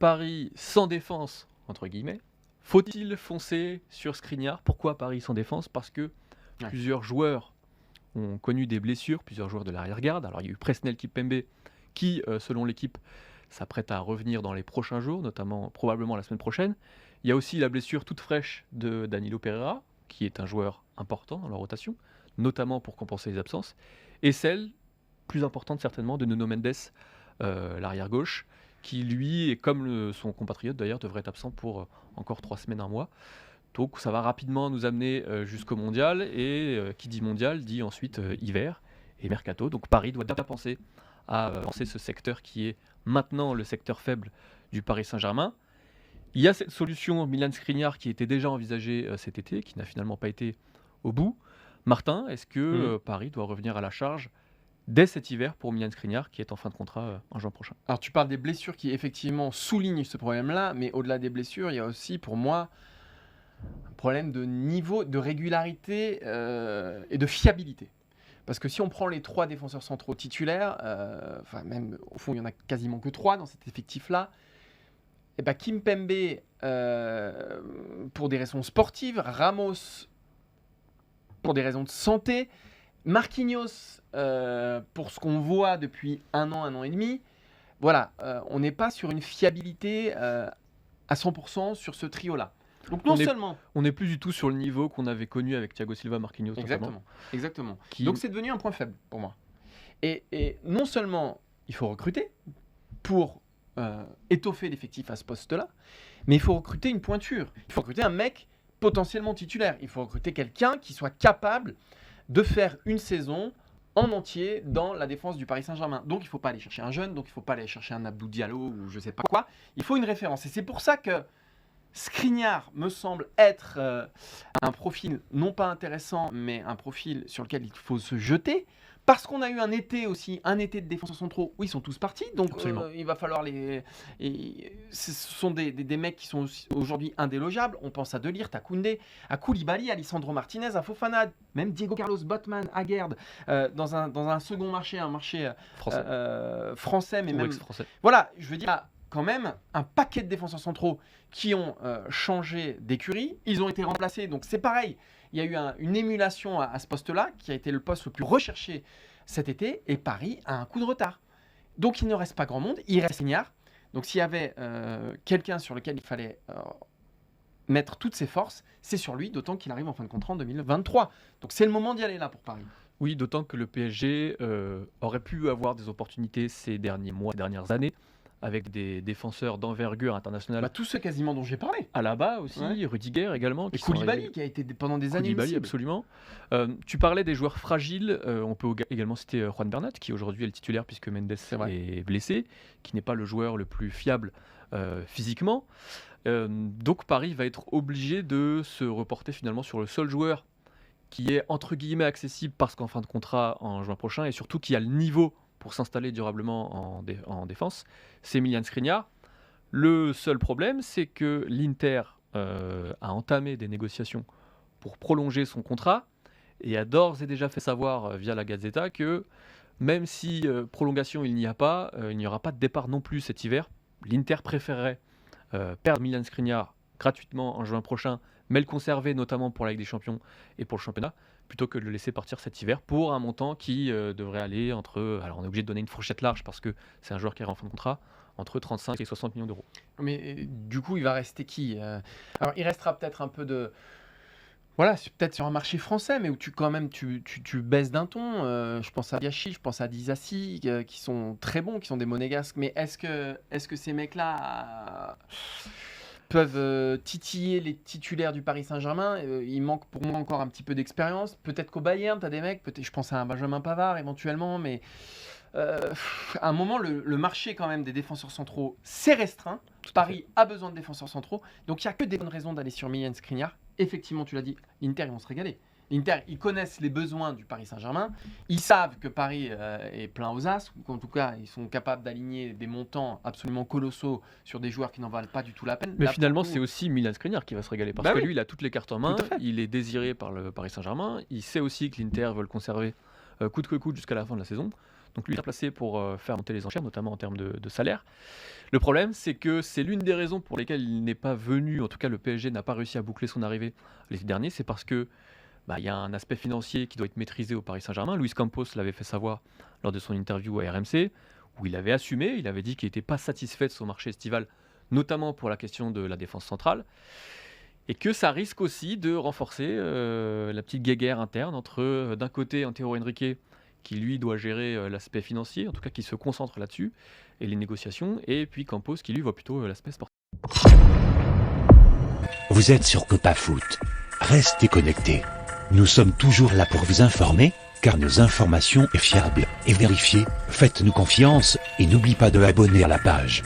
Paris sans défense, entre guillemets. Faut-il foncer sur Skriniar? Pourquoi Paris sans défense? Parce que plusieurs joueurs ont connu des blessures, plusieurs joueurs de l'arrière-garde. Alors il y a eu Presnel Kimpembe qui, selon l'équipe, s'apprête à revenir dans les prochains jours, notamment probablement la semaine prochaine. Il y a aussi la blessure toute fraîche de Danilo Pereira, qui est un joueur important dans la rotation, notamment pour compenser les absences. Et celle, plus importante certainement, de Nuno Mendes, l'arrière-gauche, qui lui, et comme son compatriote d'ailleurs, devrait être absent pour encore 3 semaines, un mois. Donc ça va rapidement nous amener jusqu'au mondial, et qui dit mondial dit ensuite hiver et mercato. Donc Paris doit déjà penser à lancer ce secteur qui est maintenant le secteur faible du Paris Saint-Germain. Il y a cette solution Milan Skriniar qui était déjà envisagée cet été, qui n'a finalement pas été au bout. Martin, est-ce que Paris doit revenir à la charge dès cet hiver pour Milan Skriniar qui est en fin de contrat en juin prochain? Alors tu parles des blessures qui effectivement soulignent ce problème-là, mais au-delà des blessures, il y a aussi pour moi un problème de niveau, de régularité et de fiabilité. Parce que si on prend les 3 défenseurs centraux titulaires, même au fond il n'y en a quasiment que 3 dans cet effectif-là, et Kimpembe pour des raisons sportives, Ramos pour des raisons de santé, Marquinhos pour ce qu'on voit depuis un an et demi. Voilà, on n'est pas sur une fiabilité à 100% sur ce trio-là. Donc on n'est plus du tout sur le niveau qu'on avait connu avec Thiago Silva, Marquinhos. Exactement. Donc c'est devenu un point faible pour moi. Et non seulement il faut recruter pour étoffer l'effectif à ce poste-là, mais il faut recruter une pointure. Il faut recruter un mec potentiellement titulaire. Il faut recruter quelqu'un qui soit capable de faire une saison en entier dans la défense du Paris Saint-Germain. Donc il ne faut pas aller chercher un jeune, donc il ne faut pas aller chercher un Abdou Diallo ou je ne sais pas quoi. Il faut une référence. Et c'est pour ça que Skriniar me semble être un profil non pas intéressant, mais un profil sur lequel il faut se jeter. Parce qu'on a eu un été de défenseurs centraux où ils sont tous partis, donc il va falloir ce sont des mecs qui sont aujourd'hui indélogeables. On pense à De Ligt, à Koundé, à Koulibaly, à Lisandro Martinez, à Fofana, même Diego Carlos, Botman, Aguerd, dans un second marché, un marché français, mais même français. Voilà, je veux dire quand même un paquet de défenseurs centraux qui ont changé d'écurie. Ils ont été remplacés, donc c'est pareil. Il y a eu une émulation à ce poste-là, qui a été le poste le plus recherché cet été, et Paris a un coup de retard. Donc il ne reste pas grand monde, il reste Skriniar. Donc s'il y avait quelqu'un sur lequel il fallait mettre toutes ses forces, c'est sur lui, d'autant qu'il arrive en fin de contrat en 2023. Donc c'est le moment d'y aller là pour Paris. Oui, d'autant que le PSG aurait pu avoir des opportunités ces derniers mois, dernières années, avec des défenseurs d'envergure internationale. Tous ceux quasiment dont j'ai parlé. Alaba aussi, Rudiger également. Et Koulibaly qui a été pendant des années Koulibaly, absolument. Tu parlais des joueurs fragiles. On peut également citer Juan Bernat, qui aujourd'hui est le titulaire puisque Mendes est blessé, qui n'est pas le joueur le plus fiable physiquement. Donc Paris va être obligé de se reporter finalement sur le seul joueur qui est entre guillemets accessible parce qu'en fin de contrat en juin prochain, et surtout qui a le niveau pour s'installer durablement en défense, c'est Milan Skriniar. Le seul problème, c'est que l'Inter a entamé des négociations pour prolonger son contrat et a d'ores et déjà fait savoir via la Gazzetta que même si prolongation il n'y a pas, il n'y aura pas de départ non plus cet hiver. L'Inter préférerait perdre Milan Skriniar gratuitement en juin prochain, mais le conserver notamment pour la Ligue des Champions et pour le championnat, plutôt que de le laisser partir cet hiver pour un montant qui devrait aller entre... Alors on est obligé de donner une fourchette large parce que c'est un joueur qui est en fin de contrat, entre 35 et 60 millions d'euros. Mais du coup, il va rester qui Alors il restera peut-être un peu de... Voilà, c'est peut-être sur un marché français, mais où tu baisses d'un ton. Je pense à Biachi, je pense à Disasi, qui sont très bons, qui sont des monégasques. Mais est-ce que ces mecs-là peuvent titiller les titulaires du Paris Saint-Germain? Il manque pour moi encore un petit peu d'expérience. Peut-être qu'au Bayern, tu as des mecs, je pense à un Benjamin Pavard éventuellement, mais à un moment, le marché quand même des défenseurs centraux, c'est restreint. Paris a besoin de défenseurs centraux, donc il n'y a que des bonnes raisons d'aller sur Milan Skriniar. Effectivement, tu l'as dit, l'Inter, ils vont se régaler. L'Inter, ils connaissent les besoins du Paris Saint-Germain. Ils savent que Paris est plein aux as, ou qu'en tout cas, ils sont capables d'aligner des montants absolument colossaux sur des joueurs qui n'en valent pas du tout la peine. Mais là, finalement, c'est aussi Milan Skriniar qui va se régaler, parce que lui, il a toutes les cartes en main. Il est désiré par le Paris Saint-Germain. Il sait aussi que l'Inter veut le conserver coûte que coûte jusqu'à la fin de la saison. Donc lui est placé pour faire monter les enchères, notamment en termes de salaire. Le problème, c'est que c'est l'une des raisons pour lesquelles il n'est pas venu, en tout cas le PSG n'a pas réussi à boucler son arrivée l'été dernier, c'est parce que il y a un aspect financier qui doit être maîtrisé au Paris Saint-Germain. Luis Campos l'avait fait savoir lors de son interview à RMC, où il avait assumé, il avait dit qu'il n'était pas satisfait de son marché estival, notamment pour la question de la défense centrale, et que ça risque aussi de renforcer la petite guéguerre interne entre, d'un côté, Antero Henrique, qui lui doit gérer l'aspect financier, en tout cas qui se concentre là-dessus, et les négociations, et puis Campos qui lui voit plutôt l'aspect sportif. Vous êtes sur Copa Foot. Restez connectés. Nous sommes toujours là pour vous informer, car nos informations sont fiables et vérifiées. Faites-nous confiance et n'oubliez pas de abonner à la page.